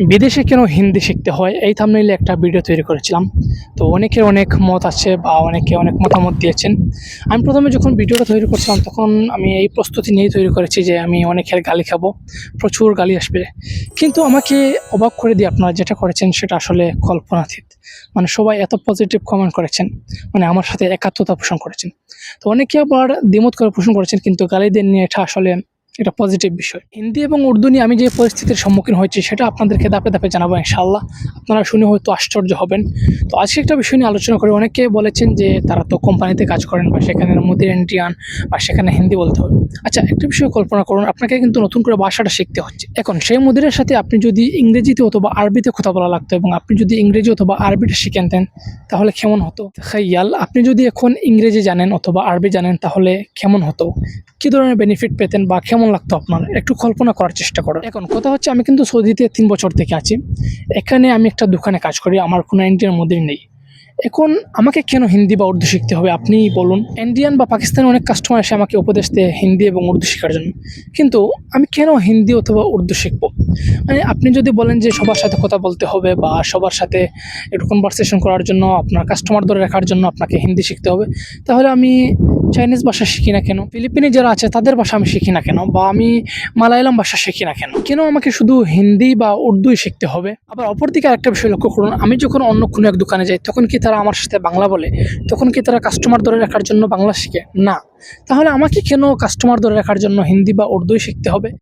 বিদেশে কেন হিন্দি শিখতে হয় এই থাম্বনেইলে একটা ভিডিও তৈরি করেছিলাম। তো অনেকের অনেক মত আছে বা অনেকে অনেক মতামত দিয়েছেন। আমি প্রথমে যখন ভিডিওটা তৈরি করছিলাম তখন আমি এই প্রস্তুতি নিয়েই তৈরি করেছি যে আমি অনেকের গালি খাবো, প্রচুর গালি আসবে। কিন্তু আমাকে অবাক করে দিয়ে আপনারা যেটা করেছেন সেটা আসলে কল্পনাতীত। মানে সবাই এত পজিটিভ কমেন্ট করেছেন, মানে আমার সাথে একাত্মতা পোষণ করেছেন। তো অনেকে আবার দ্বিমত করে পোষণ করেছেন, কিন্তু গালি দেননি, এটা আসলে এটা পজিটিভ বিষয়। হিন্দি এবং উর্দু নিয়ে আমি যে পরিস্থিতির সম্মুখীন হয়েছি সেটা আপনাদেরকে ধাপে ধাপে জানাবো ইনশাআল্লাহ। আপনারা শুনে হয়তো আশ্চর্য হবেন। তো আজকে একটা বিষয় নিয়ে আলোচনা করি। অনেকে বলেছেন যে তারা তো কোম্পানিতে কাজ করেন বা সেখানে মোদির ইন্ডিয়ান বা সেখানে হিন্দি বলতে হবে। আচ্ছা, একটা বিষয় কল্পনা করুন, আপনাকে কিন্তু নতুন করে ভাষাটা শিখতে হচ্ছে। এখন সেই মুদিরের সাথে আপনি যদি ইংরেজিতে অথবা আরবিতে কথা বলা লাগতো এবং আপনি যদি ইংরেজি অথবা আরবিটা শিখে নিতেন তাহলে কেমন হতো? খাইয়াল, আপনি যদি এখন ইংরেজি জানেন অথবা আরবি জানেন তাহলে কেমন হতো? কী ধরনের বেনিফিট পেতেন বা কেমন লাগতো আপনার? একটু কল্পনা করার চেষ্টা করুন। এখন কথা হচ্ছে, আমি কিন্তু সৌদিতে ৩ বছর থেকে আছি। এখানে আমি একটা দোকানে কাজ করি, আমার কোনো ইন্ডিয়ান মুদির নেই। এখন আমাকে কেন হিন্দি বা উর্দু শিখতে হবে আপনিই বলুন। ইন্ডিয়ান বা পাকিস্তানি অনেক কাস্টমার এসে আমাকে উপদেশ দেয় হিন্দি এবং উর্দু শেখার জন্য। কিন্তু আমি কেন হিন্দি অথবা উর্দু শিখব? মানে আপনি যদি বলেন যে সবার সাথে কথা বলতে হবে বা সবার সাথে একটু কনভারসেশন করার জন্য, আপনার কাস্টমার ধরে রাখার জন্য আপনাকে হিন্দি শিখতে হবে, তাহলে আমি চাইনিজ ভাষা শিখি না কেন? ফিলিপিনি যারা আছে তাদের ভাষা আমি শিখি না কেন? বা আমি মালায়ালাম ভাষা শিখি না কেন? কেন আমাকে শুধু হিন্দি বা উর্দুই শিখতে হবে? আবার অপরদিকে আরেকটা বিষয় লক্ষ্য করুন, আমি যখন অন্য কোনো এক দোকানে যাই তখন কি তারা আমার সাথে বাংলা বলে? তখন কি তারা কাস্টমার ধরে রাখার জন্য বাংলা শিখে? না। তাহলে আমাকে কেন কাস্টমার ধরে রাখার জন্য হিন্দি বা উর্দুই শিখতে হবে?